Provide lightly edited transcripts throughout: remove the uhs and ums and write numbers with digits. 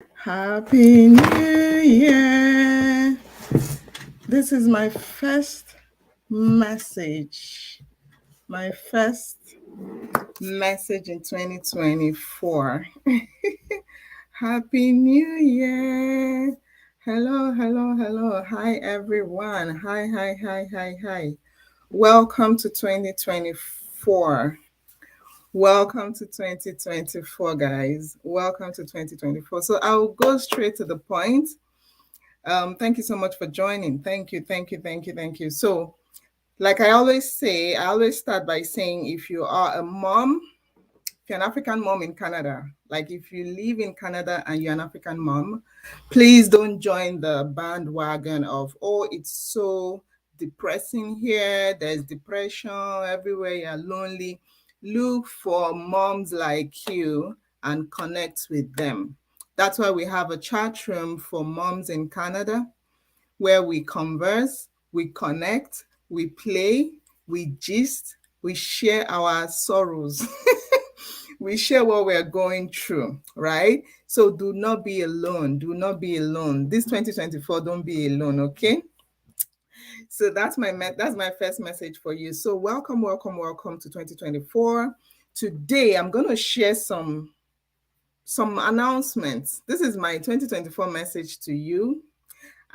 Happy New Year! This is my first message. My first message in 2024. Happy New Year! Hello, hello, hello. Hi, everyone. Hi. Welcome to 2024. Welcome to 2024, guys. Welcome to 2024. So I'll go straight to the point. Thank you so much for joining. Thank you. So, like I always say, I always start by saying if you are a mom, if you're an African mom in Canada, like if you live in Canada and you're an African mom, please don't join the bandwagon of, oh, it's so depressing here, there's depression everywhere, you're lonely. Look for moms like you and connect with them. That's why we have a chat room for moms in Canada where we converse, we connect, we play, we gist, we share our sorrows. We share what we're going through, right? So do not be alone. Do not be alone. This 2024, don't be alone, okay? So that's my first message for you. So welcome to 2024. Today I'm going to share some announcements. This is my 2024 message to you.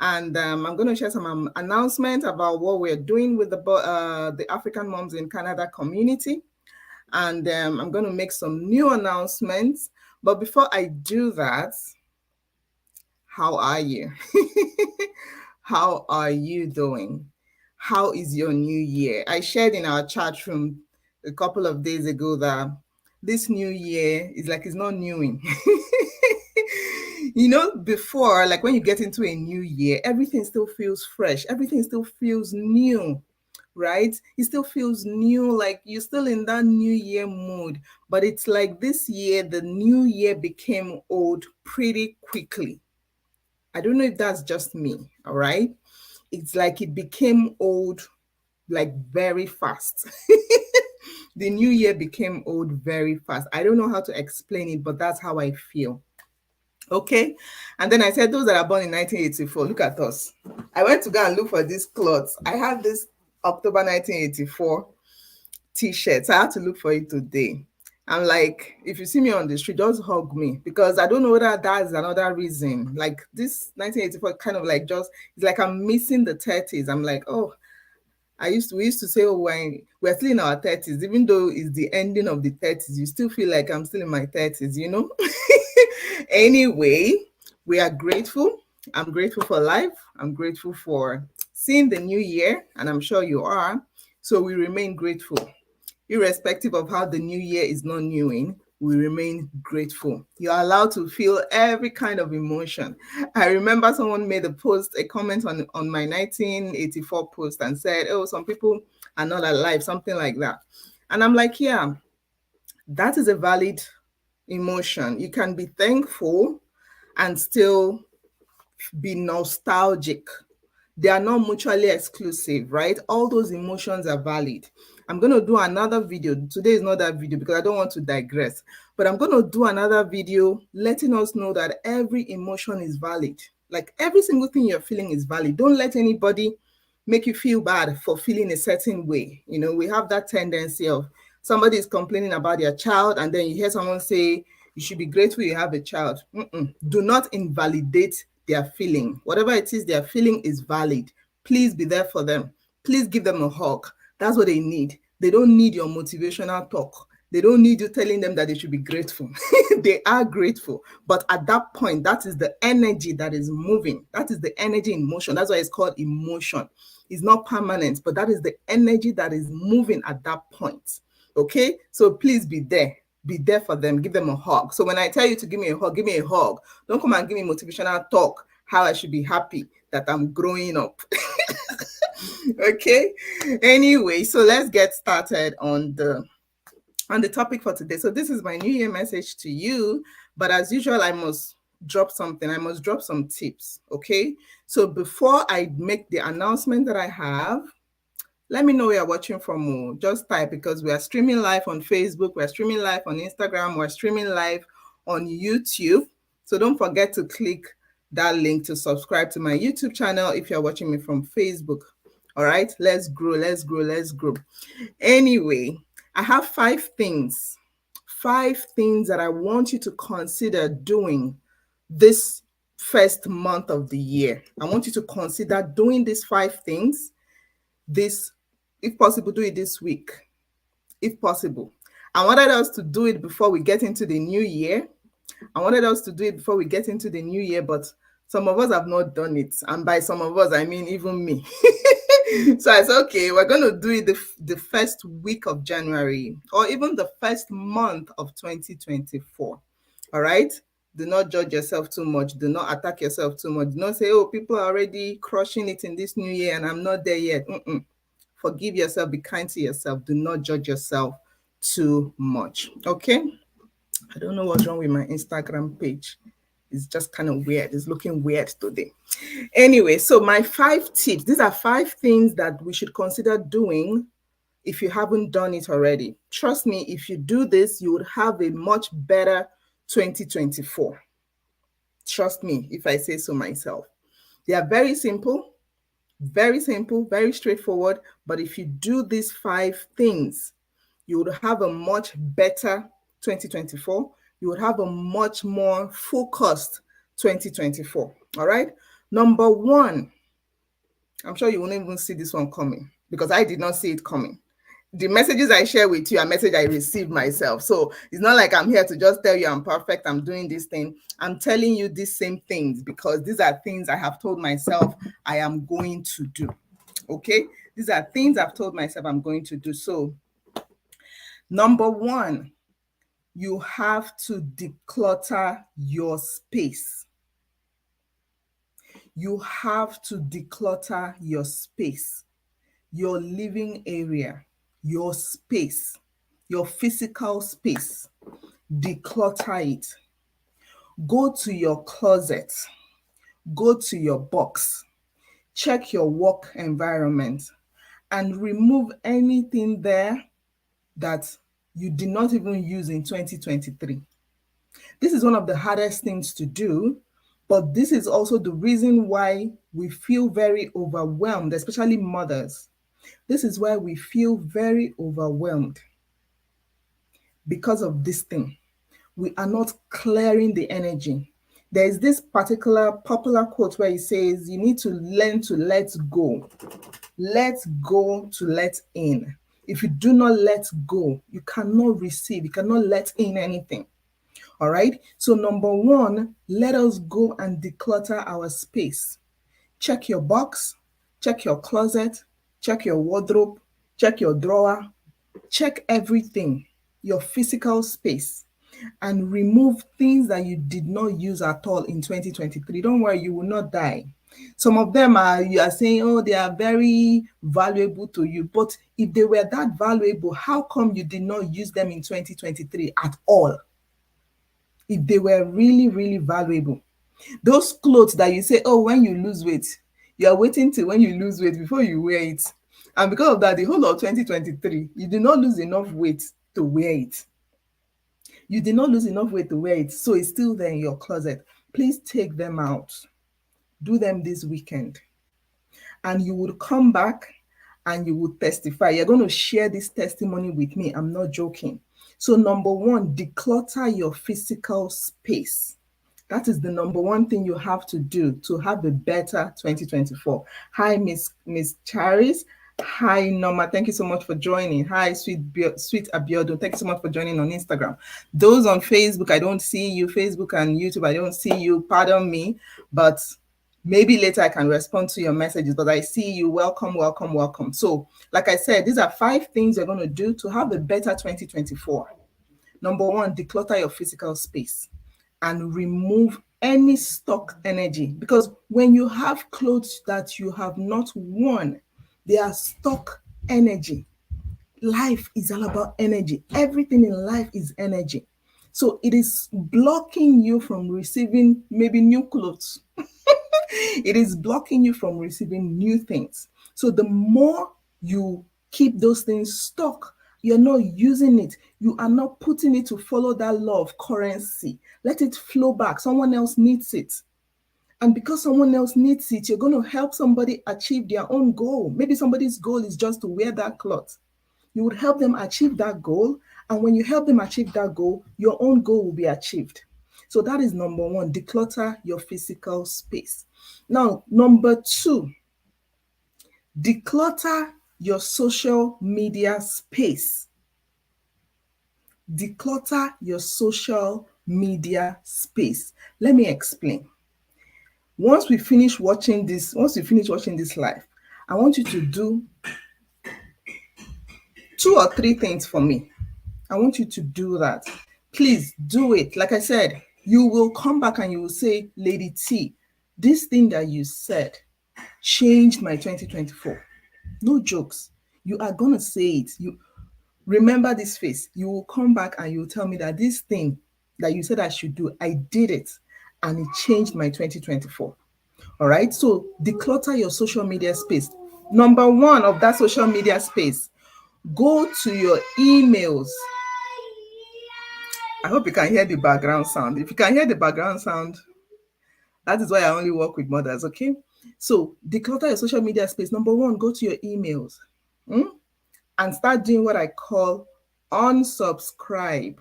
And I'm going to share some announcements about what we're doing with the African Moms in Canada community. And I'm going to make some new announcements. But before I do that, how are you? How are you doing? How is your new year? I shared in our chat room a couple of days ago that this new year is like it's not newing. Before, like when you get into a new year, everything still feels fresh, everything still feels new, right? It still feels new, like you're still in that new year mood. But it's like this year, the new year became old pretty quickly. I don't know if that's just me, all right? It's like it became old like very fast. The new year became old very fast. I don't know how to explain it, but that's how I feel. Okay. And then I said, those that are born in 1984, look at us. I went to go and look for these clothes. I have this October 1984 t-shirts. I had to look for it today. I'm like, if you see me on the street, just hug me because I don't know whether that's another reason. Like this 1984 kind of like just, it's like I'm missing the 30s. I'm like, oh, we used to say, oh, when we're still in our 30s, even though it's the ending of the 30s, you still feel like I'm still in my 30s, you know? Anyway, we are grateful. I'm grateful for life. I'm grateful for seeing the new year, and I'm sure you are. So we remain grateful. Irrespective of how the new year is not newing, we remain grateful. You're allowed to feel every kind of emotion. I remember someone made a comment on my 1984 post and said, oh, some people are not alive, something like that. And I'm like, yeah, that is a valid emotion. You can be thankful and still be nostalgic. They are not mutually exclusive, right? All those emotions are valid. I'm going to do another video. Today is not that video because I don't want to digress, but I'm going to do another video letting us know that every emotion is valid. Like every single thing you're feeling is valid. Don't let anybody make you feel bad for feeling a certain way. You know, we have that tendency of somebody is complaining about their child and then you hear someone say, you should be grateful you have a child. Do not invalidate their feeling. Whatever it is they're feeling is valid. Please be there for them. Please give them a hug. That's what they need. They don't need your motivational talk. They don't need you telling them that they should be grateful. They are grateful. But at that point, that is the energy that is moving. That is the energy in motion. That's why it's called emotion. It's not permanent, but that is the energy that is moving at that point. Okay? So please be there. Be there for them. Give them a hug. So when I tell you to give me a hug, give me a hug. Don't come and give me motivational talk, how I should be happy that I'm growing up. Okay? Anyway, so let's get started on the topic for today. So this is my New Year message to you. But as usual, I must drop something. I must drop some tips. Okay? So before I make the announcement that I have, let me know where you're watching from. Just type because we are streaming live on Facebook, we're streaming live on Instagram, we're streaming live on YouTube. So don't forget to click that link to subscribe to my YouTube channel if you're watching me from Facebook. All right, let's grow, let's grow, let's grow. Anyway, I have five things that I want you to consider doing this first month of the year. I want you to consider doing these five things. This, if possible, do it this week, if possible. I wanted us to do it before we get into the new year. But some of us have not done it. And by some of us, I mean even me. So I said, okay, we're going to do it the first week of January, or even the first month of 2024. All right? Do not judge yourself too much. Do not attack yourself too much. Do not say, oh, people are already crushing it in this new year and I'm not there yet. Forgive yourself. Be kind to yourself. Do not judge yourself too much. Okay? I don't know what's wrong with my Instagram page. It's just kind of weird. It's looking weird today. Anyway, so my 5 tips. These are 5 things that we should consider doing if you haven't done it already. Trust me, if you do this, you would have a much better 2024. Trust me, if I say so myself. They are very simple, very straightforward. But if you do these 5 things, you would have a much better 2024. You would have a much more focused 2024. All right. Number 1, I'm sure you won't even see this one coming because I did not see it coming. The messages I share with you are messages I received myself. So it's not like I'm here to just tell you I'm perfect, I'm doing this thing. I'm telling you these same things because these are things I have told myself I am going to do. Okay? These are things I've told myself I'm going to do. So, number 1, you have to declutter your space. You have to declutter your space, your living area, your space, your physical space. Declutter it. Go to your closet. Go to your box. Check your work environment and remove anything there that you did not even use in 2023. This is one of the hardest things to do, but this is also the reason why we feel very overwhelmed, especially mothers. This is why we feel very overwhelmed because of this thing. We are not clearing the energy. There is this particular popular quote where it says, you need to learn to let go. Let go to let in. If you do not let go, you cannot receive, you cannot let in anything. All right. So number 1, let us go and declutter our space. Check your box, check your closet, check your wardrobe, check your drawer, check everything, your physical space, and remove things that you did not use at all in 2023. Don't worry, you will not die. Some of them you are saying, oh, they are very valuable to you. But if they were that valuable, how come you did not use them in 2023 at all? If they were really valuable. Those clothes that you say, oh, when you lose weight, you are waiting till when you lose weight before you wear it. And because of that, the whole of 2023, you did not lose enough weight to wear it. You did not lose enough weight to wear it, so it's still there in your closet. Please take them out. Do them this weekend. And you will come back and you will testify. You're going to share this testimony with me. I'm not joking. So number 1, declutter your physical space. That is the number 1 thing you have to do to have a better 2024. Hi, Miss Charis. Hi, Norma. Thank you so much for joining. Hi, Sweet Abiodun. Thank you so much for joining on Instagram. Those on Facebook, I don't see you. Facebook and YouTube, I don't see you. Pardon me. But maybe later I can respond to your messages. But I see you. Welcome, welcome, welcome. So, like I said, these are 5 things you're going to do to have a better 2024. Number 1, declutter your physical space and remove any stock energy. Because when you have clothes that you have not worn, they are stock energy. Life is all about energy. Everything in life is energy. So it is blocking you from receiving maybe new clothes. It is blocking you from receiving new things. So the more you keep those things stuck You're not using it. You are not putting it to follow that law of currency. Let it flow back. Someone else needs it. And because someone else needs it, you're going to help somebody achieve their own goal. Maybe somebody's goal is just to wear that cloth. You would help them achieve that goal. And when you help them achieve that goal, your own goal will be achieved. So that is number one, declutter your physical space. Now, number two, declutter your social media space. Declutter your social media space. Let me explain. Once we finish watching this live, I want you to do 2 or 3 things for me. I want you to do that. Please do it. Like I said, you will come back and you will say, Lady T, this thing that you said changed my 2024. No jokes. You are going to say it. You remember this face. You will come back and you will tell me that this thing that you said I should do, I did it and it changed my 2024. All right. So declutter your social media space. Number one of that social media space, go to your emails. I hope you can hear the background sound. If you can hear the background sound, that is why I only work with mothers, okay? So declutter your social media space. Number one, go to your emails and start doing what I call unsubscribe.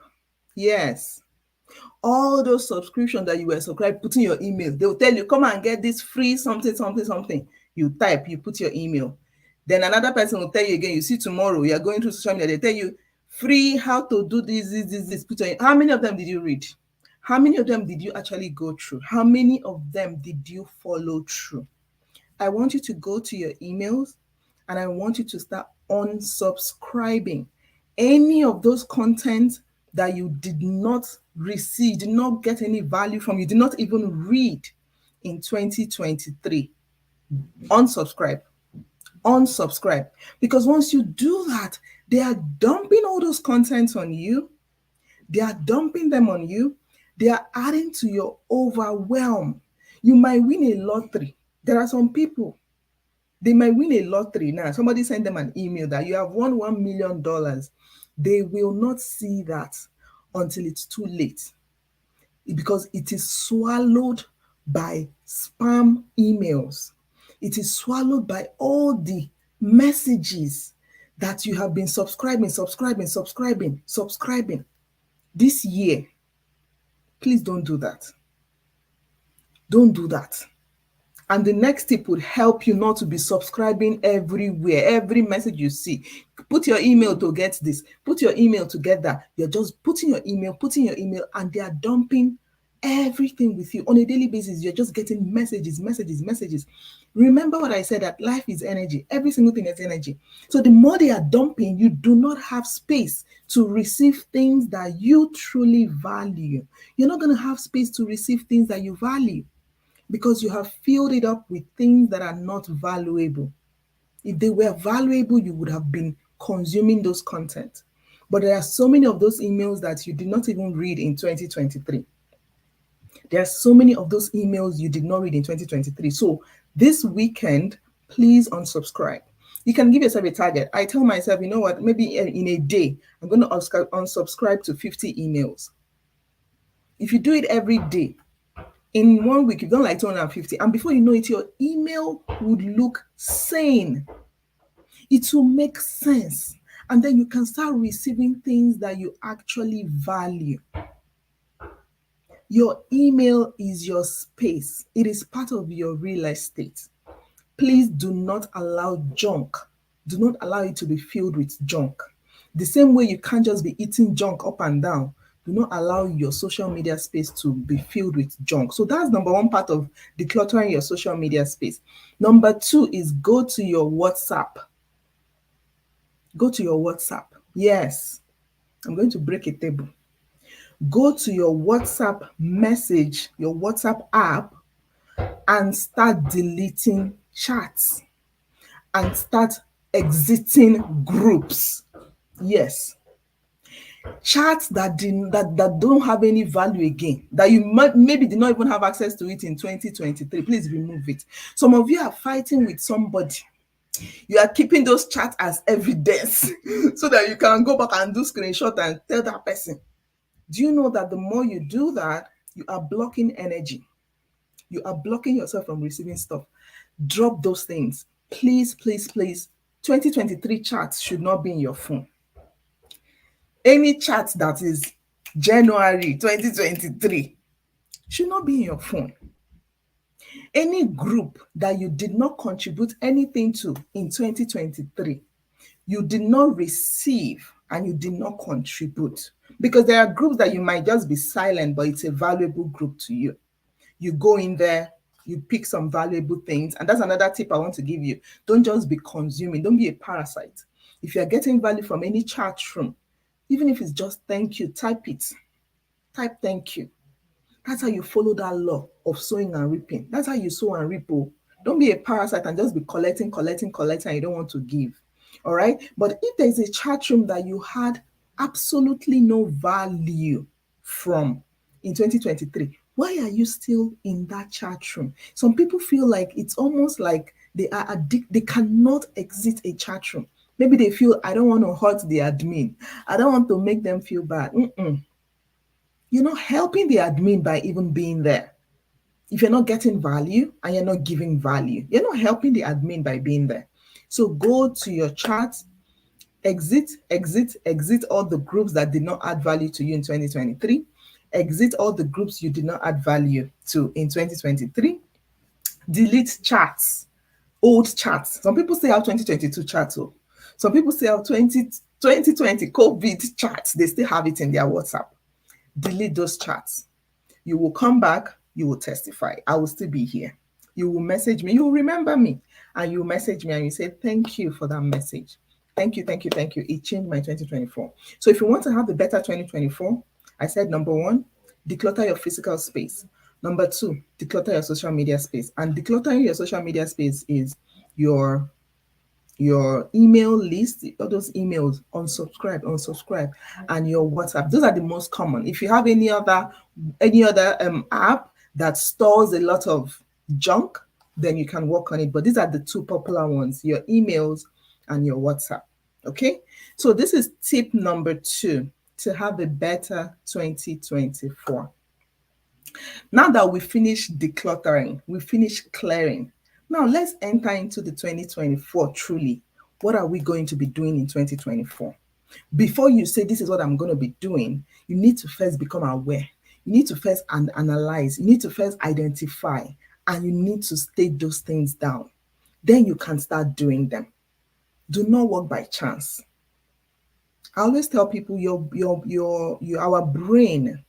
Yes. All those subscriptions that you were subscribed, put in your email. They'll tell you, come and get this free something, something, something. You type, you put your email. Then another person will tell you again, you see tomorrow, you're going through social media, they tell you, free, how to do this. Put your, how many of them did you read? How many of them did you actually go through? How many of them did you follow through? I want you to go to your emails and I want you to start unsubscribing any of those content that you did not receive, did not get any value from, you did not even read in 2023. Unsubscribe. Unsubscribe. Because once you do that, they are dumping all those contents on you. They are dumping them on you. They are adding to your overwhelm. You might win a lottery. There are some people, they might win a lottery now. Somebody sent them an email that you have won $1 million. They will not see that until it's too late because it is swallowed by spam emails. It is swallowed by all the messages that you have been subscribing. This year, please don't do that. Don't do that. And the next tip would help you not to be subscribing everywhere, every message you see. Put your email to get this. Put your email to get that. You're just putting your email, and they are dumping everything with you on a daily basis. You're just getting messages. Remember what I said, that life is energy. Every single thing is energy. So the more they are dumping, you do not have space to receive things that you truly value. You're not going to have space to receive things that you value, because you have filled it up with things that are not valuable. If they were valuable, you would have been consuming those content. But there are so many of those emails that you did not even read in 2023. There are so many of those emails you did not read in 2023. So this weekend, please unsubscribe. You can give yourself a target. I tell myself, you know what, maybe in a day, I'm going to unsubscribe to 50 emails. If you do it every day, in 1 week, you've done like 250. And before you know it, your email would look sane. It will make sense. And then you can start receiving things that you actually value. Your email is your space. It is part of your real estate. Please do not allow junk. Do not allow it to be filled with junk. The same way you can't just be eating junk up and down. Do not allow your social media space to be filled with junk. So that's number one part of decluttering your social media space. Number two is go to your WhatsApp. Go to your WhatsApp. Yes, I'm going to break a table. Go to your WhatsApp message, your WhatsApp app, and start deleting chats and start exiting groups. Yes. Chats that don't have any value again, that you maybe did not even have access to it in 2023, please remove it. Some of you are fighting with somebody You are keeping those chats as evidence so that you can go back and do screenshot and tell that person. Do you know that the more you do that, you are blocking energy? You are blocking yourself from receiving stuff. Drop those things. Please, please, please. 2023 chats should not be in your phone. Any chat that is January 2023 should not be in your phone. Any group that you did not contribute anything to in 2023, you did not receive and you did not contribute. Because there are groups that you might just be silent, but it's a valuable group to you. You go in there, you pick some valuable things. And that's another tip I want to give you. Don't just be consuming, don't be a parasite. If you're getting value from any chat room, even if it's just thank you, type it. Type thank you. That's how you follow that law of sowing and reaping. That's how you sow and reap. Oh. Don't be a parasite and just be collecting, and you don't want to give. All right. But if there's a chat room that you had absolutely no value from in 2023, why are you still in that chat room? Some people feel like it's almost like they are addicted, they cannot exit a chat room. Maybe they feel, I don't want to hurt the admin. I don't want to make them feel bad. You're not helping the admin by even being there. If you're not getting value and you're not giving value, you're not helping the admin by being there. So go to your chat, exit all the groups that did not add value to you in 2023. Exit all the groups you did not add value to in 2023. Delete chats, old chats. Some people say have 2022 chats. Oh. Some people say have 2020 COVID chats. They still have it in their WhatsApp. Delete those chats. You will come back, you will testify. I will still be here. You will message me, you will remember me, and you will message me and you say, thank you for that message. Thank you, thank you, thank you. It changed my 2024. So if you want to have a better 2024, I said number one, declutter your physical space. Number two, declutter your social media space. And decluttering your social media space is your email list, all those emails, unsubscribe, and your WhatsApp. Those are the most common. If you have any other app that stores a lot of junk, then you can work on it. But these are the two popular ones: your emails and your WhatsApp. Okay, so this is tip number 2 to have a better 2024. Now that we finished decluttering, we finished clearing. Now let's enter into the 2024 truly. What are we going to be doing in 2024? Before you say this is what I'm going to be doing, you need to first become aware. You need to first analyze. You need to first identify, and you need to state those things down. Then you can start doing them. Do not work by chance. I always tell people our brain,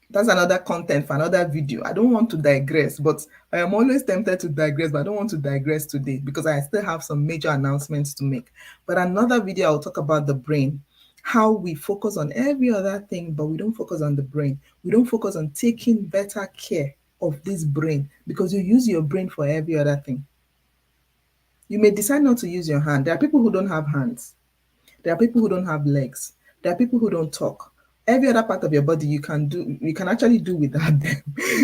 that's another content for another video. I don't want to digress, but I am always tempted to digress, but I don't want to digress today because I still have some major announcements to make. But another video, I'll talk about the brain, how we focus on every other thing, but we don't focus on the brain. We don't focus on taking better care of this brain because you use your brain for every other thing. You may decide not to use your hand. There are people who don't have hands. There are people who don't have legs. There are people who don't talk. Every other part of your body you can actually do without them.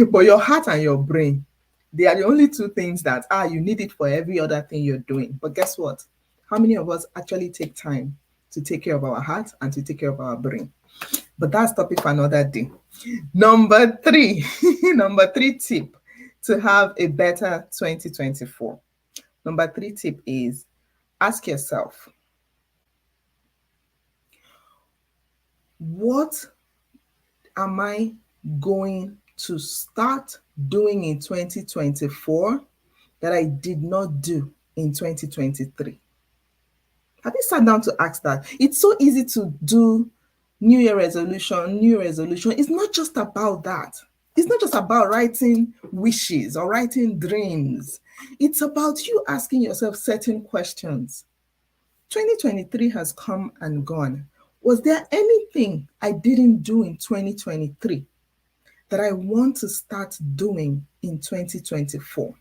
But your heart and your brain, they are the only two things that you need it for every other thing you're doing. But guess what? How many of us actually take time to take care of our heart and to take care of our brain? But that's topic for another day. Number 3, number 3 tip to have a better 2024. Number 3 tip is ask yourself, what am I going to start doing in 2024 that I did not do in 2023? Have you sat down to ask that? It's so easy to do New Year resolution. It's not just about that. It's not just about writing wishes or writing dreams. It's about you asking yourself certain questions. 2023 has come and gone. Was there anything I didn't do in 2023 that I want to start doing in 2024?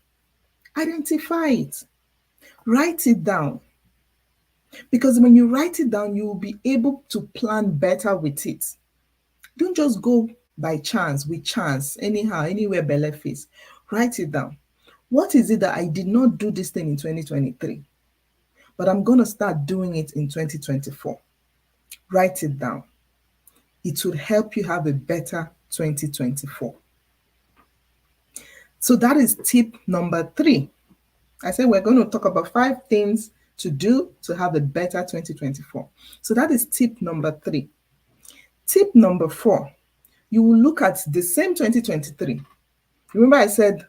Identify it. Write it down. Because when you write it down, you will be able to plan better with it. Don't just go by chance, with chance, anyhow, anywhere belle face. Write it down. What is it that I did not do this thing in 2023, but I'm going to start doing it in 2024? Write it down. It would help you have a better 2024. So that is tip number 3. I said we're going to talk about 5 things to do to have a better 2024. So that is tip number 3. Tip number 4, you will look at the same 2023. Remember I said,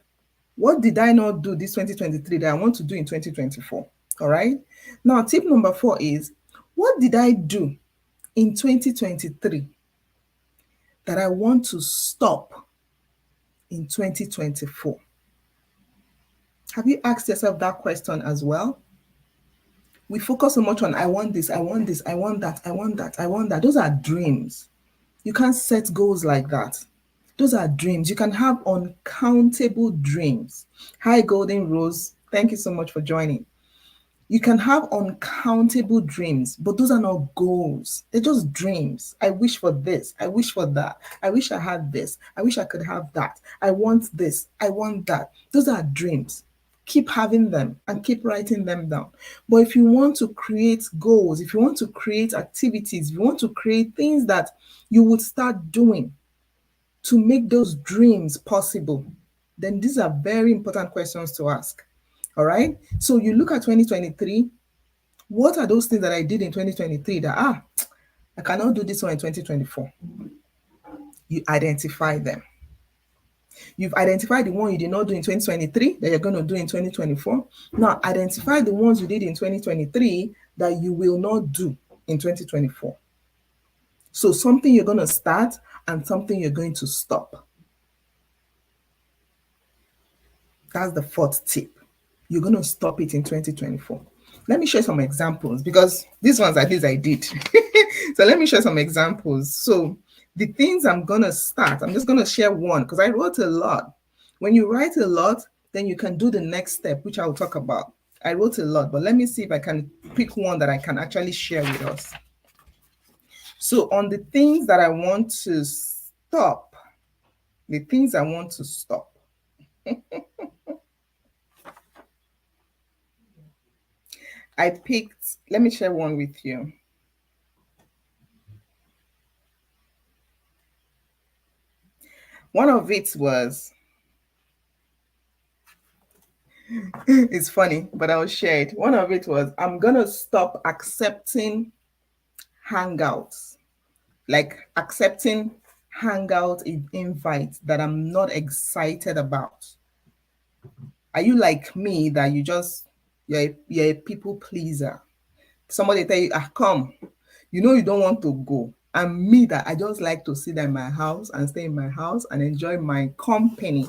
what did I not do this 2023 that I want to do in 2024? All right. Now, tip number 4 is, what did I do in 2023 that I want to stop in 2024? Have you asked yourself that question as well? We focus so much on I want this, I want this, I want that, I want that, I want that. Those are dreams. You can't set goals like that. Those are dreams. You can have uncountable dreams. Hi, Golden Rose. Thank you so much for joining. You can have uncountable dreams, but those are not goals. They're just dreams. I wish for this. I wish for that. I wish I had this. I wish I could have that. I want this. I want that. Those are dreams. Keep having them and keep writing them down. But if you want to create goals, if you want to create activities, if you want to create things that you would start doing to make those dreams possible, then these are very important questions to ask. All right. So you look at 2023. What are those things that I did in 2023 that, I cannot do this one in 2024? You identify them. You've identified the one you did not do in 2023 that you're going to do in 2024. Now, identify the ones you did in 2023 that you will not do in 2024. So something you're going to start and something you're going to stop. That's the 4th tip. You're going to stop it in 2024. Let me share some examples because these ones at least I did. So let me share some examples. So the things I'm going to start, I'm just going to share one because I wrote a lot. When you write a lot, then you can do the next step, which I'll talk about. I wrote a lot, but let me see if I can pick one that I can actually share with us. So on the things that I want to stop, the things I want to stop. I picked, let me share one with you. One of it was, it's funny, but I'll share it. One of it was, I'm going to stop accepting hangouts, like accepting hangout invites that I'm not excited about. Are you like me that you're a people pleaser? Somebody tell you, come, you don't want to go. And me that I just like to sit in my house and stay in my house and enjoy my company.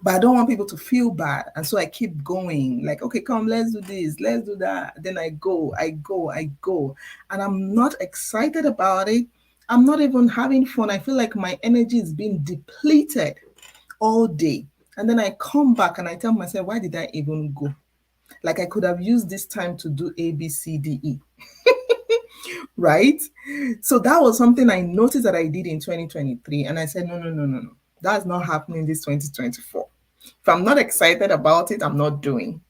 But I don't want people to feel bad. And so I keep going, like, okay, come, let's do this, let's do that. Then I go. And I'm not excited about it. I'm not even having fun. I feel like my energy is being depleted all day. And then I come back and I tell myself, why did I even go? Like I could have used this time to do A, B, C, D, E. Right? So that was something I noticed that I did in 2023. And I said, no. That's not happening this 2024. If I'm not excited about it, I'm not doing.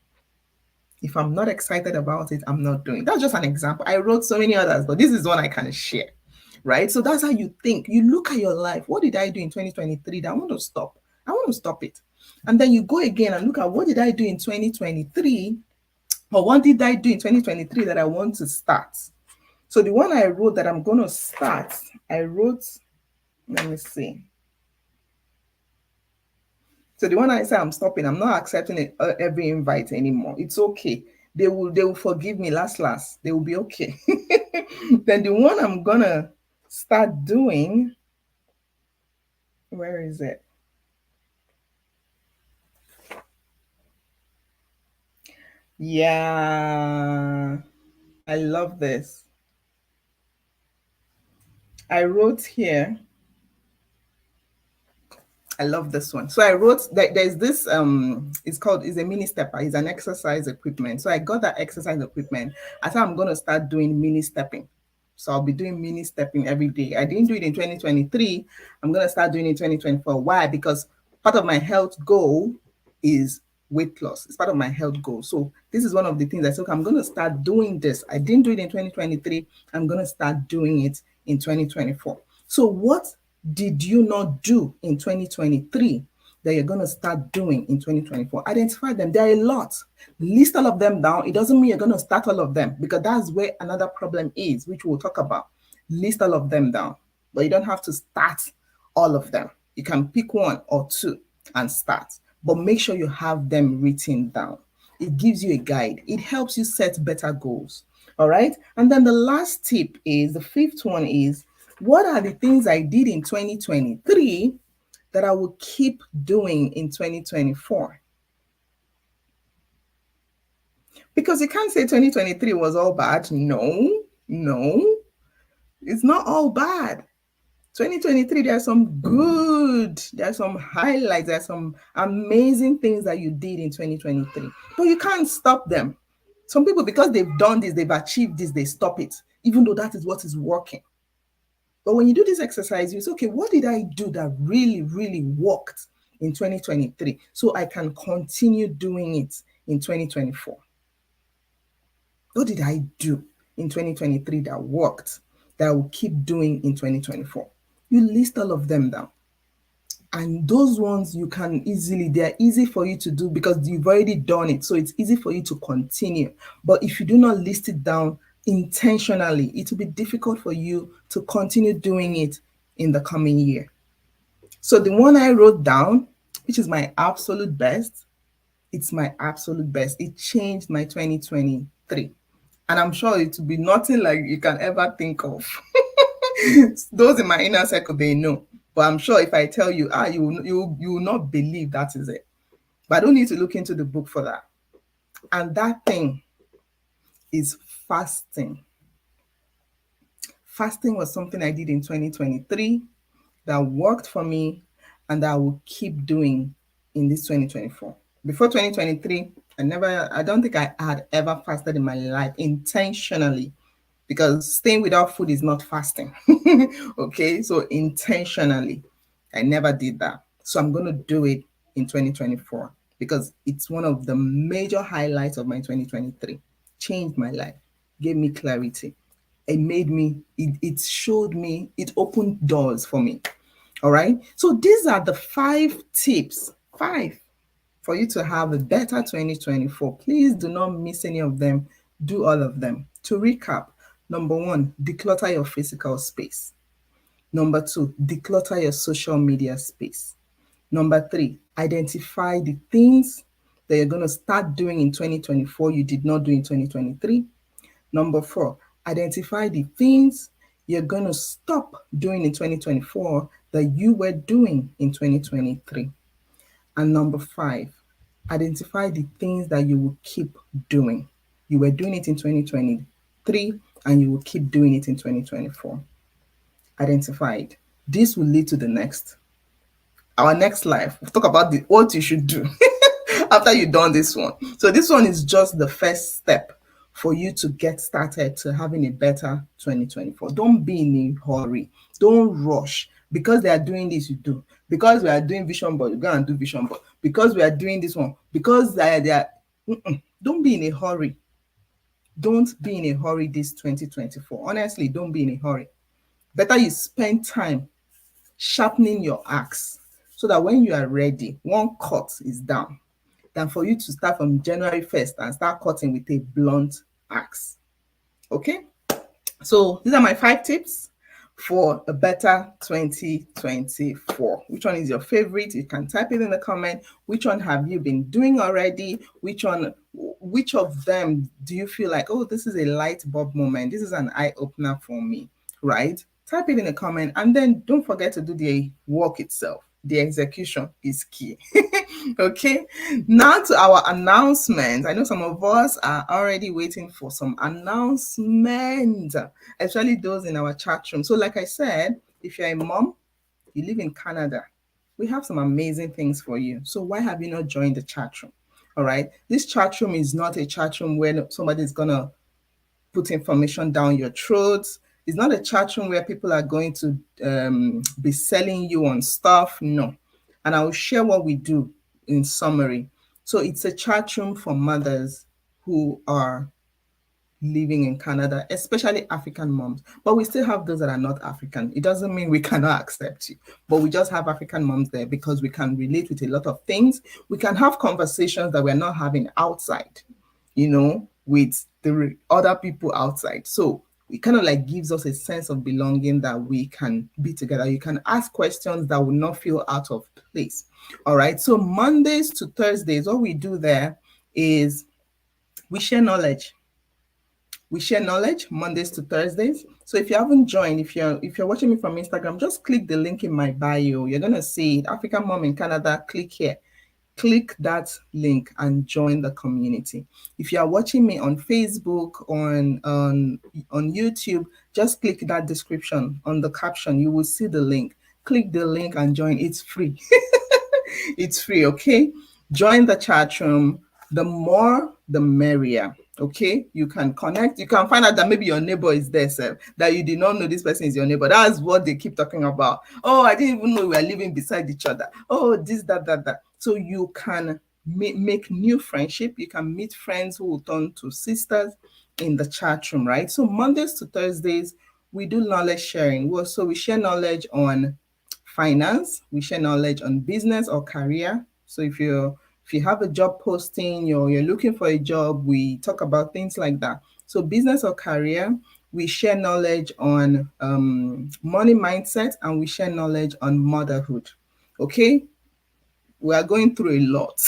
If I'm not excited about it, I'm not doing. That's just an example. I wrote so many others, but this is one I can share. Right? So that's how you think. You look at your life. What did I do in 2023 that I want to stop? I want to stop it. And then you go again and look at what did I do in 2023 or what did I do in 2023 that I want to start? So the one I wrote that I'm going to start, let me see. So the one I say I'm stopping, I'm not accepting every invite anymore. It's okay. They will forgive me last. They will be okay. Then the one I'm going to start doing, where is it? Yeah, I love this. I wrote here, I love this one. So I wrote that there's this, it's a mini stepper. It's an exercise equipment. So I got that exercise equipment. I thought I'm going to start doing mini stepping. So I'll be doing mini stepping every day. I didn't do it in 2023. I'm going to start doing it in 2024. Why? Because part of my health goal is weight loss. It's part of my health goal. So this is one of the things I said, okay, I'm going to start doing this. I didn't do it in 2023. I'm going to start doing it in 2024. So what did you not do in 2023 that you're going to start doing in 2024? Identify them. There are a lot. List all of them down. It doesn't mean you're going to start all of them, because that's where another problem is, which we'll talk about. List all of them down, but you don't have to start all of them. You can pick one or two and start, but make sure you have them written down. It gives you a guide. It helps you set better goals. All right. And then the last tip is, the fifth one is, what are the things I did in 2023 that I will keep doing in 2024? Because you can't say 2023 was all bad. No, no, it's not all bad. 2023, there are some good, there are some highlights, there are some amazing things that you did in 2023, but you can't stop them. Some people, because they've done this, they've achieved this, they stop it, even though that is what is working. But when you do this exercise, you say, okay, what did I do that really, really worked in 2023 so I can continue doing it in 2024? What did I do in 2023 that worked that I will keep doing in 2024? You list all of them down. And those ones you can easily, they're easy for you to do because you've already done it. So it's easy for you to continue. But if you do not list it down intentionally, it will be difficult for you to continue doing it in the coming year. So the one I wrote down, which is my absolute best, it's my absolute best. It changed my 2023. And I'm sure it will be nothing like you can ever think of. Those in my inner circle, they know. But I'm sure if I tell you, you will not believe that is it. But I don't need to look into the book for that. And that thing is fasting. Fasting was something I did in 2023 that worked for me and that I will keep doing in this 2024. Before 2023, I don't think I had ever fasted in my life intentionally, because staying without food is not fasting. Okay, so intentionally, I never did that. So I'm going to do it in 2024 because it's one of the major highlights of my 2023. Changed my life, gave me clarity. It showed me, it opened doors for me. All right. So these are the 5 tips, 5 for you to have a better 2024. Please do not miss any of them. Do all of them. To recap, number 1, declutter your physical space. Number 2, declutter your social media space. Number 3, identify the things that you're going to start doing in 2024 you did not do in 2023. Number 4, identify the things you're going to stop doing in 2024 that you were doing in 2023. And number 5, identify the things that you will keep doing. You were doing it in 2023 and you will keep doing it in 2024. Identified. This will lead to our next life. We'll talk about what you should do after you've done this one. So this one is just the first step for you to get started to having a better 2024. Don't be in a hurry. Don't rush. Because they are doing this, you do. Because we are doing vision board, you go and do vision board. Because we are doing this one, because they are don't be in a hurry. Don't be in a hurry this 2024. Honestly, don't be in a hurry. Better you spend time sharpening your axe so that when you are ready, one cut is down, than for you to start from January 1st and start cutting with a blunt axe. Okay? So these are my 5 tips for a better 2024. Which one is your favorite? You can type it in the comment. Which one have you been doing already? Which of them do you feel like, oh, this is a light bulb moment? This is an eye opener for me, right? Type it in the comment, and then don't forget to do the work itself. The execution is key. Okay, now to our announcement. I know some of us are already waiting for some announcement, especially those in our chat room. So like I said, if you're a mom, you live in Canada, we have some amazing things for you. So why have you not joined the chat room? All right, this chat room is not a chat room where somebody's gonna put information down your throat. It's not a chat room where people are going to be selling you on stuff. No. And I will share what we do in summary So it's a chat room for mothers who are living in Canada, especially African moms. But we still have those that are not African. It doesn't mean we cannot accept you, but we just have African moms there because we can relate with a lot of things. We can have conversations that we're not having outside, with the other people outside. So it kind of like gives us a sense of belonging that we can be together. You can ask questions that will not feel out of place. All right. So Mondays to Thursdays, what we do there is we share knowledge. We share knowledge Mondays to Thursdays. So if you haven't joined, if you're watching me from Instagram, just click the link in my bio. You're gonna see it. African Mom in Canada. Click here. Click that link and join the community. If you are watching me on Facebook, on YouTube, just click that description on the caption. You will see the link. Click the link and join. It's free. It's free, okay? Join the chat room. The more, the merrier. Okay, you can connect. You can find out that maybe your neighbor is there, sir, that you did not know this person is your neighbor. That's what they keep talking about. Oh, I didn't even know we were living beside each other. Oh, this, that. So you can make new friendship. You can meet friends who will turn to sisters in the chat room, right? So Mondays to Thursdays, we do knowledge sharing. So we share knowledge on finance, we share knowledge on business or career. So if you have a job posting, you're looking for a job, we talk about things like that. So business or career, we share knowledge on money mindset, and we share knowledge on motherhood. Okay, we are going through a lot.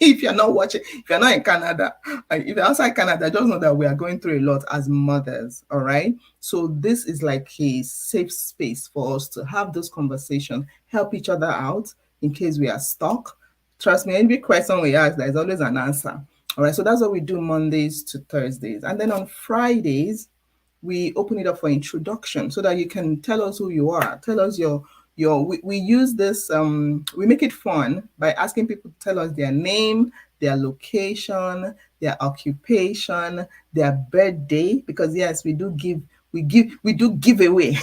If you're not watching, if you're not in Canada, if you're outside Canada, just know that we are going through a lot as mothers. All right. So this is like a safe space for us to have those conversations, help each other out in case we are stuck. Trust me, any question we ask, there's always an answer. All right. So that's what we do Mondays to Thursdays. And then on Fridays, we open it up for introduction so that you can tell us who you are. Tell us we use this we make it fun by asking people to tell us their name, their location, their occupation, their birthday, because yes, we do give away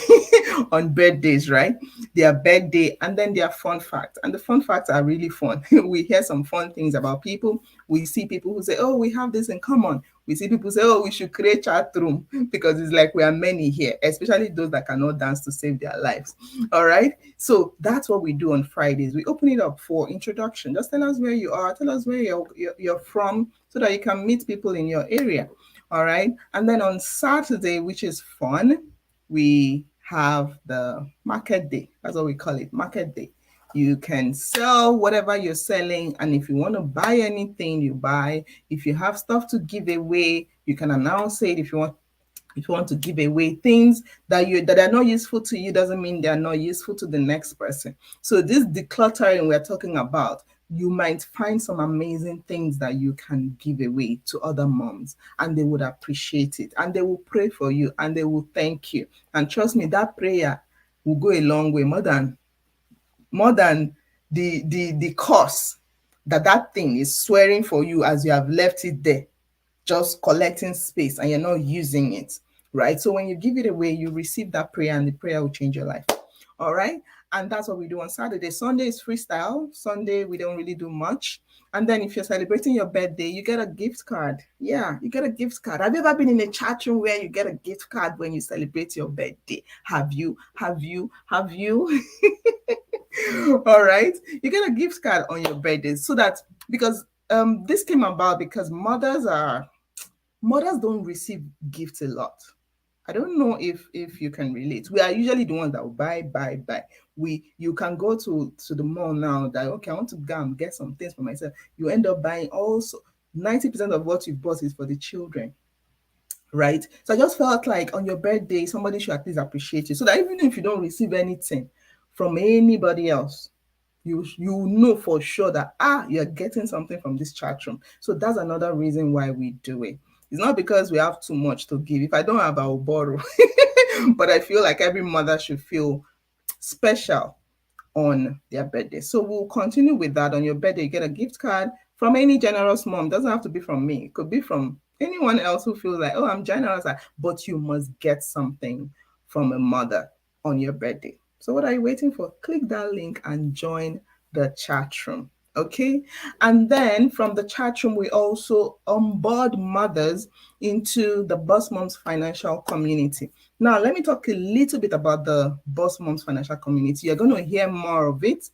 on birthdays, right? Their birthday, and then their fun facts. And the fun facts are really fun. We hear some fun things about people. We see people who say, oh, we have this in common. We see people say, oh, we should create chat room, because it's like we are many here, especially those that cannot dance to save their lives. All right. So that's what we do on Fridays. We open it up for introduction. Just tell us where you are, tell us where you're from, so that you can meet people in your area. All right. And then on Saturday, which is fun, we have the market day. That's what we call it, market day. You can sell whatever you're selling, and if you want to buy anything, you buy. If you have stuff to give away, you can announce it. If you want to give away things that are not useful to you, doesn't mean they are not useful to the next person. So this decluttering we're talking about, you might find some amazing things that you can give away to other moms, and they would appreciate it, and they will pray for you, and they will thank you. And trust me, that prayer will go a long way, more than the cost that thing is swearing for you, as you have left it there just collecting space and you're not using it, right? So when you give it away, you receive that prayer, and the prayer will change your life. All right. And that's what we do on Saturday. Sunday is freestyle. Sunday, we don't really do much. And then if you're celebrating your birthday, you get a gift card. Yeah, you get a gift card. Have you ever been in a chat room where you get a gift card when you celebrate your birthday? Have you? Have you? Have you? All right. You get a gift card on your birthday, so that, because this came about because mothers don't receive gifts a lot. I don't know if you can relate. We are usually the ones that will buy. You can go to the mall now that, okay, I want to go and get some things for myself. You end up buying also 90% of what you bought is for the children. Right. So I just felt like on your birthday, somebody should at least appreciate you. So that even if you don't receive anything from anybody else, you know for sure that you're getting something from this chat room. So that's another reason why we do it. It's not because we have too much to give. If I don't have, I will borrow. But I feel like every mother should feel special on their birthday. So we'll continue with that. On your birthday, you get a gift card from any generous mom. It doesn't have to be from me. It could be from anyone else who feels like, oh, I'm generous. But you must get something from a mother on your birthday. So what are you waiting for? Click that link and join the chat room. Okay. And then from the chat room, we also onboard mothers into the Boss Moms financial community. Now, let me talk a little bit about the Boss Moms financial community. You're going to hear more of it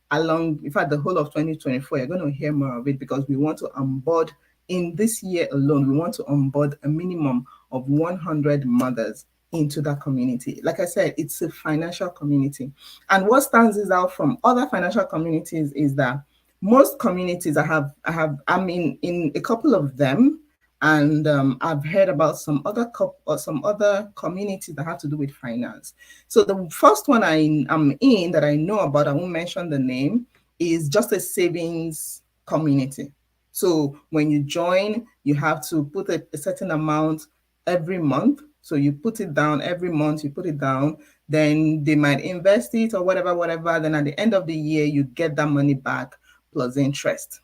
along, in fact, the whole of 2024. You're going to hear more of it because we want to onboard in this year alone. We want to onboard a minimum of 100 mothers into that community. Like I said, it's a financial community. And what stands this out from other financial communities is that most communities I'm in a couple of them, and I've heard about some other communities that have to do with finance. So the first one I am in that I know about, I won't mention the name, is just a savings community. So when you join, you have to put a certain amount every month. So you put it down every month, you put it down, then they might invest it or whatever, whatever. Then at the end of the year, you get that money back plus interest.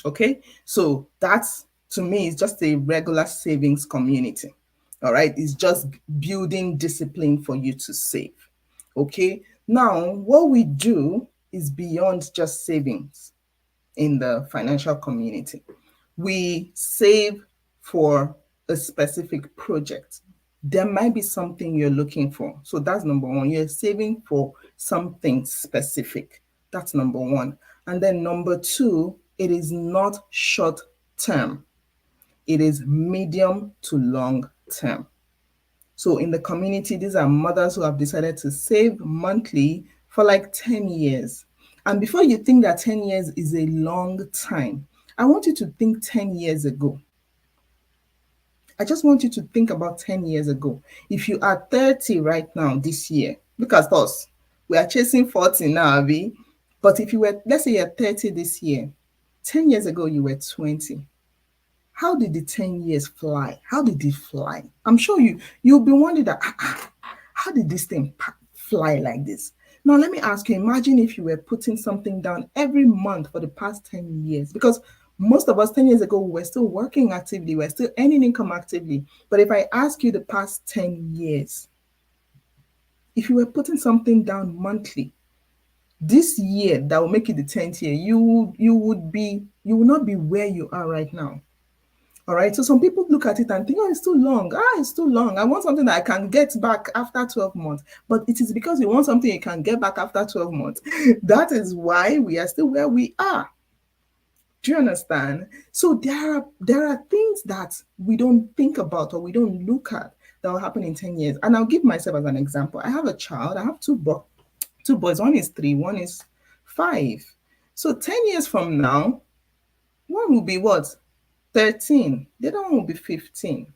Okay, so that's, to me, it's just a regular savings community. All right, it's just building discipline for you to save. Okay, now what we do is beyond just savings in the financial community. We save for a specific project. There might be something you're looking for. So that's number one. You're saving for something specific. That's number one. And then number two, it is not short term, it is medium to long term. So in the community, these are mothers who have decided to save monthly for like 10 years. And before you think that 10 years is a long time, I want you to think 10 years ago. I just want you to think about 10 years ago. If you are 30 right now this year, look at us. We are chasing 40 now, Abby. But if you were, let's say you're 30 this year, 10 years ago you were 20. How did the 10 years fly? How did it fly? I'm sure you'll be wondering that how did this thing fly like this? Now let me ask you, imagine if you were putting something down every month for the past 10 years, because most of us 10 years ago we were still working actively, we're still earning income actively. But if I ask you the past 10 years, if you were putting something down monthly, this year that will make it the 10th year, you will not be where you are right now. All right. So some people look at it and think, oh, it's too long. It's too long. I want something that I can get back after 12 months. But it is because you want something you can get back after 12 months. That is why we are still where we are. Do you understand? So there are things that we don't think about or we don't look at that will happen in 10 years. And I'll give myself as an example. I have a child. I have two boys. One is 3, one is 5. So 10 years from now, one will be what? 13. The other one will be 15.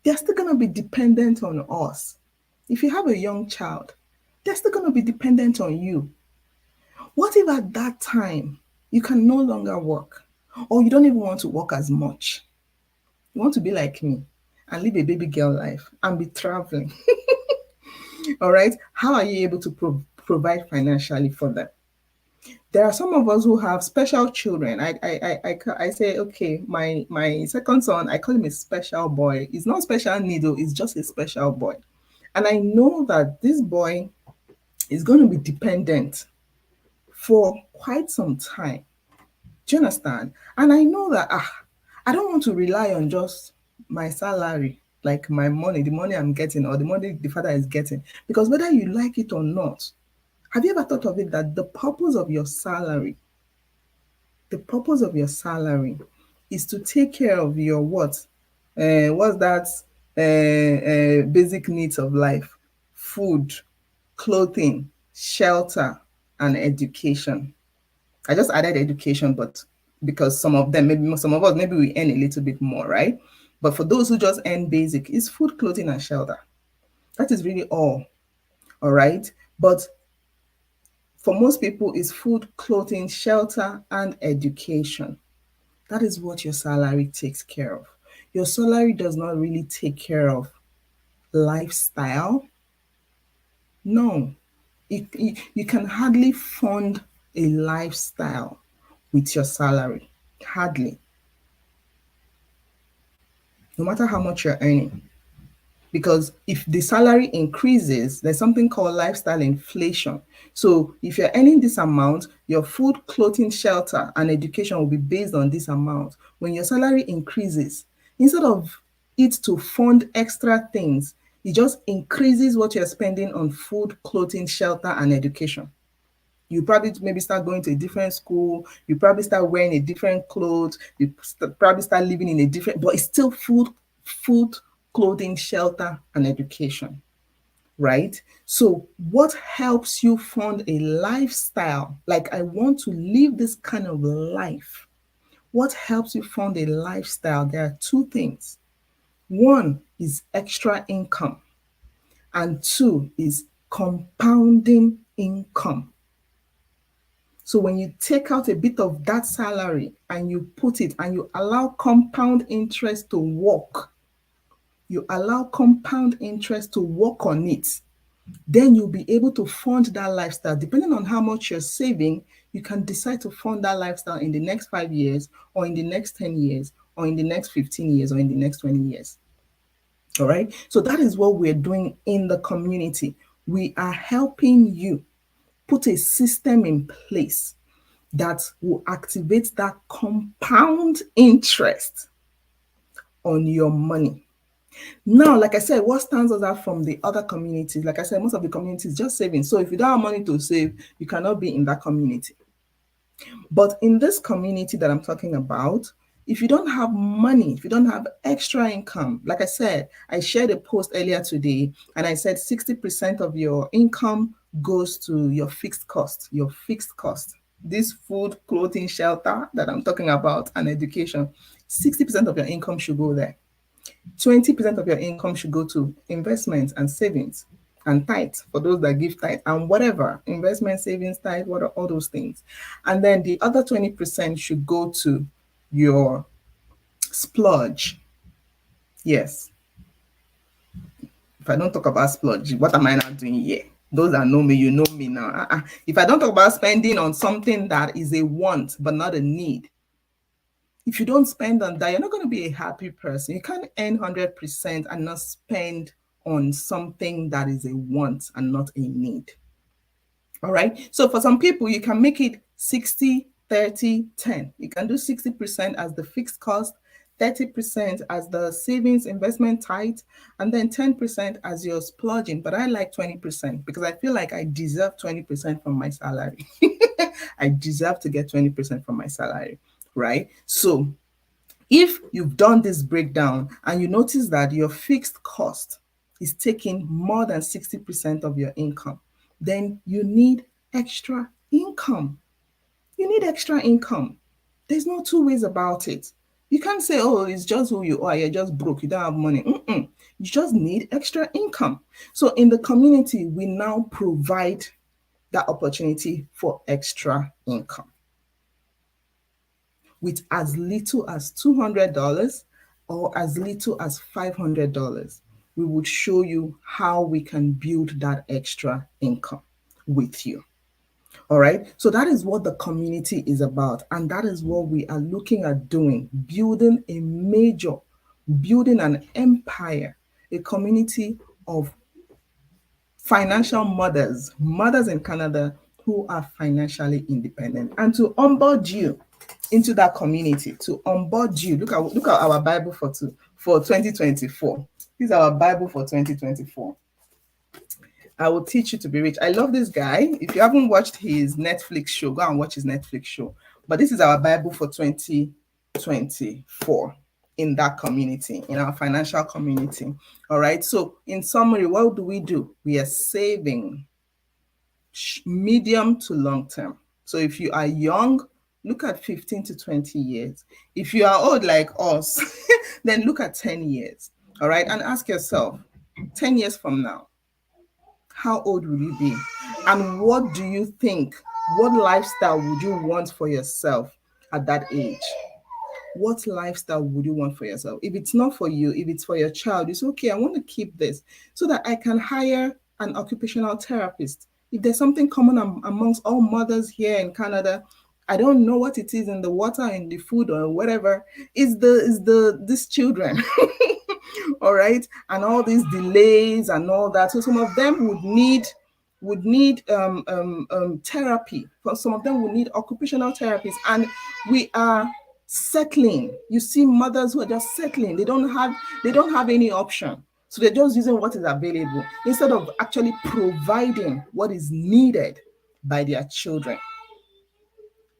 They're still going to be dependent on us. If you have a young child, they're still going to be dependent on you. What if at that time you can no longer work, or you don't even want to work as much? You want to be like me and live a baby girl life and be traveling. All right. How are you able to provide financially for them? There are some of us who have special children. I say, okay, my second son, I call him a special boy. He's not special needle, he's just a special boy. And I know that this boy is going to be dependent for quite some time. Do you understand? And I know that I don't want to rely on just my salary, like my money, the money I'm getting, or the money the father is getting. Because whether you like it or not, have you ever thought of it that the purpose of your salary is to take care of your what? What's that? Basic needs of life: food, clothing, shelter, and education. I just added education, but because some of them, maybe some of us, maybe we earn a little bit more, right? But for those who just earn basic, it's food, clothing, and shelter. That is really all right? But for most people, it's food, clothing, shelter, and education. That is what your salary takes care of. Your salary does not really take care of lifestyle. No, you can hardly fund a lifestyle with your salary. Hardly. No matter how much you're earning. because if the salary increases, there's something called lifestyle inflation. So if you're earning this amount, your food, clothing, shelter, and education will be based on this amount. When your salary increases, instead of it to fund extra things, it just increases what you're spending on food, clothing, shelter, and education. You probably maybe start going to a different school, you probably start wearing a different clothes, probably start living in a different, but it's still food, clothing, shelter, and education, right? So what helps you fund a lifestyle? Like, I want to live this kind of life. What helps you fund a lifestyle? There are two things. One is extra income, and two is compounding income. So when you take out a bit of that salary and you put it and you allow compound interest to work, you allow compound interest to work on it, then you'll be able to fund that lifestyle. Depending on how much you're saving, you can decide to fund that lifestyle in the next 5 years, or in the next 10 years, or in the next 15 years, or in the next 20 years. All right. So that is what we're doing in the community. We are helping you put a system in place that will activate that compound interest on your money. Now, like I said, what stands us out from the other communities? Like I said, most of the communities just saving. So if you don't have money to save, you cannot be in that community. But in this community that I'm talking about, if you don't have money, if you don't have extra income, like I said, I shared a post earlier today and I said 60% of your income goes to your fixed cost, This food, clothing, shelter that I'm talking about, and education, 60% of your income should go there. 20% of your income should go to investments and savings and tithe for those that give tithe and whatever, investment, savings, tithe, what are all those things. And then the other 20% should go to your splurge. Yes. If I don't talk about splurge, what am I not doing here? Those that know me, you know me now. If I don't talk about spending on something that is a want but not a need, if you don't spend on that, you're not going to be a happy person. You can't earn 100% and not spend on something that is a want and not a need. All right. So for some people, you can make it 60, 30, 10. You can do 60% as the fixed cost, 30% as the savings investment tithe, and then 10% as your splurging. But I like 20% because I feel like I deserve 20% from my salary. I deserve to get 20% from my salary, right? So if you've done this breakdown and you notice that your fixed cost is taking more than 60% of your income, then you need extra income. You need extra income. There's no two ways about it. You can't say, oh, it's just who you are. You're just broke. You don't have money. You just need extra income. So in the community, we now provide that opportunity for extra income with as little as $200 or as little as $500. We would show you how we can build that extra income with you. All right. So that is what the community is about. And that is what we are looking at doing, building an empire, a community of financial mothers in Canada who are financially independent. And to onboard you into that community, to onboard you, look at our Bible for 2024. This is our Bible for 2024. I will teach you to be rich. I love this guy. If you haven't watched his Netflix show, go and watch his Netflix show. But this is our Bible for 2024 in that community, in our financial community. All right. So in summary, what do? We are saving medium to long term. So if you are young, look at 15 to 20 years. If you are old like us, then look at 10 years. All right. And ask yourself, 10 years from now, how old will you be? And what do you think? What lifestyle would you want for yourself at that age? What lifestyle would you want for yourself? If it's not for you, if it's for your child, it's okay. I want to keep this so that I can hire an occupational therapist. If there's something common amongst all mothers here in Canada, I don't know what it is in the water, in the food, or whatever. Is these children, All right, and all these delays and all that. So some of them would need therapy. For some of them would need occupational therapies, and we are settling. You see mothers who are just settling. They don't have any option. So they're just using what is available instead of actually providing what is needed by their children.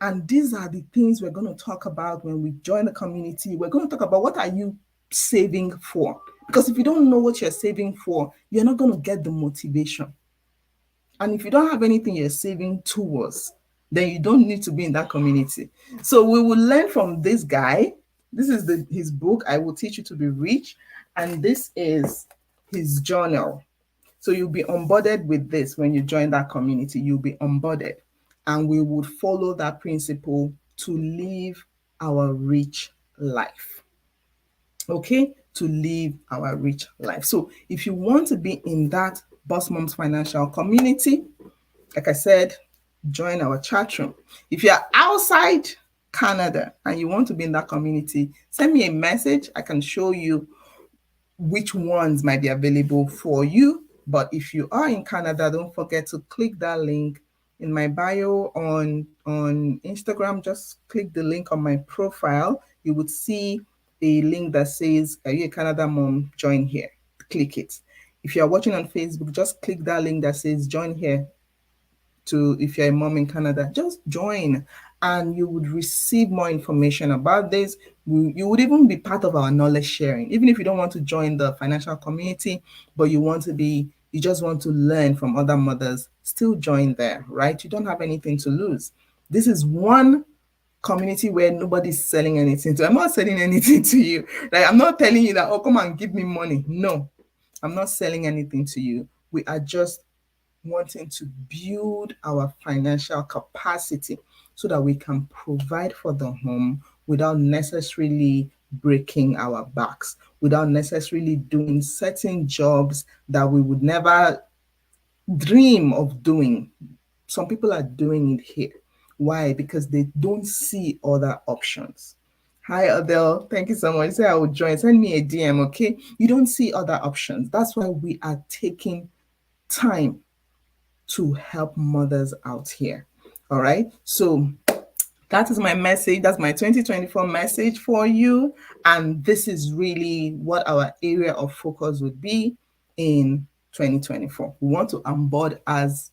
And these are the things we're going to talk about when we join the community. We're going to talk about what are you saving for? Because if you don't know what you're saving for, you're not going to get the motivation. And if you don't have anything you're saving towards, then you don't need to be in that community. So we will learn from this guy. This is his book, I Will Teach You to Be Rich. And this is his journal. So you'll be onboarded with this when you join that community. You'll be onboarded. And we would follow that principle to live our rich life. Okay? To live our rich life. So if you want to be in that Boss Moms Financial community, like I said, join our chat room. If you're outside Canada and you want to be in that community, send me a message. I can show you which ones might be available for you. But if you are in Canada, don't forget to click that link in my bio on Instagram. Just click the link on my profile. You would see a link that says, "Are you a Canada mom? Join here." Click it. If you're watching on Facebook, just click that link that says "Join here." To if you're a mom in Canada, just join and you would receive more information about this. You would even be part of our knowledge sharing, even if you don't want to join the financial community, but you just want to learn from other mothers, still join there, right? You don't have anything to lose. This is one community where nobody's selling anything to. I'm not selling anything to you. Like, I'm not telling you that, oh, come and give me money. No, I'm not selling anything to you. We are just wanting to build our financial capacity so that we can provide for the home without necessarily breaking our backs, without necessarily doing certain jobs that we would never dream of doing. Some people are doing it here. Why? Because they don't see other options. Hi, Adele. Thank you so much. Say I will join. Send me a DM, okay? You don't see other options. That's why we are taking time to help mothers out here. All right. So that is my message. That's my 2024 message for you. And this is really what our area of focus would be in 2024. We want to onboard as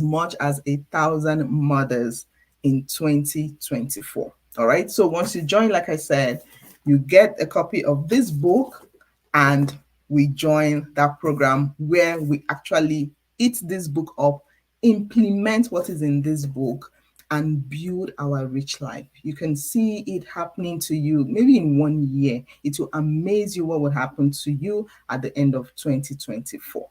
much as 1,000 mothers in 2024. All right. So once you join, like I said, you get a copy of this book and we join that program where we actually eat this book up, implement what is in this book, and build our rich life. You can see it happening to you maybe in 1 year. It will amaze you what will happen to you at the end of 2024.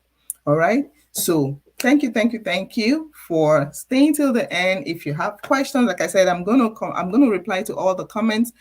All right. So thank you for staying till the end. If you have questions, like I said, I'm gonna reply to all the comments.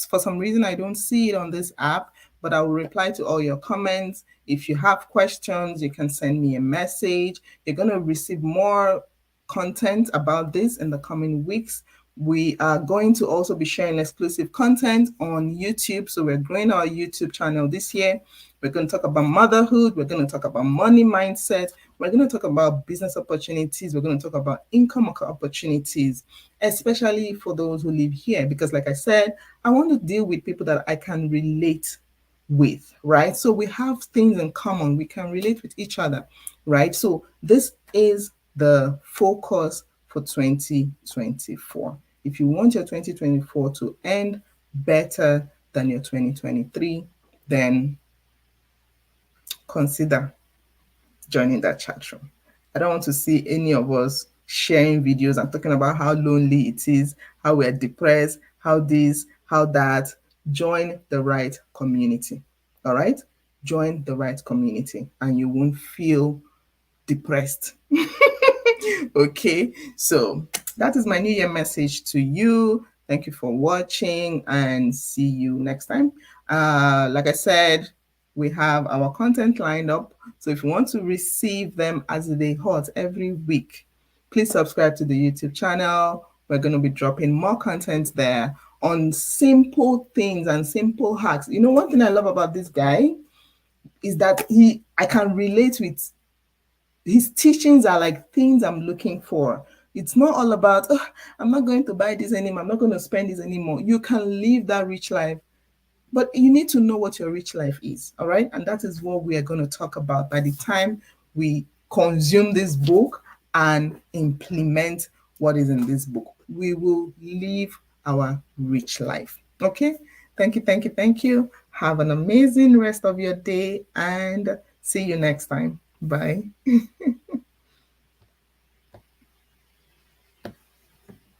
For some reason, I don't see it on this app, but I will reply to all your comments. If you have questions, you can send me a message. You're gonna receive more content about this in the coming weeks. We are going to also be sharing exclusive content on YouTube. So we're growing our YouTube channel this year. We're going to talk about motherhood. We're going to talk about money mindset. We're going to talk about business opportunities. We're going to talk about income opportunities, especially for those who live here. Because like I said, I want to deal with people that I can relate with, right? So we have things in common. We can relate with each other, right? So this is the focus for 2024. If you want your 2024 to end better than your 2023, then consider joining that chat room. I don't want to see any of us sharing videos and talking about how lonely it is, how we're depressed, how this, how that. Join the right community. All right? Join the right community and you won't feel depressed. Okay, so that is my New Year message to you. Thank you for watching and see you next time. Like I said, we have our content lined up. So if you want to receive them as they hot every week, please subscribe to the YouTube channel. We're going to be dropping more content there on simple things and simple hacks. You know, one thing I love about this guy, is that I can relate with his teachings are like things I'm looking for. It's not all about, oh, I'm not going to buy this anymore. I'm not going to spend this anymore. You can live that rich life, but you need to know what your rich life is. All right. And that is what we are going to talk about by the time we consume this book and implement what is in this book. We will live our rich life. Okay. Thank you. Thank you. Thank you. Have an amazing rest of your day and see you next time. Bye.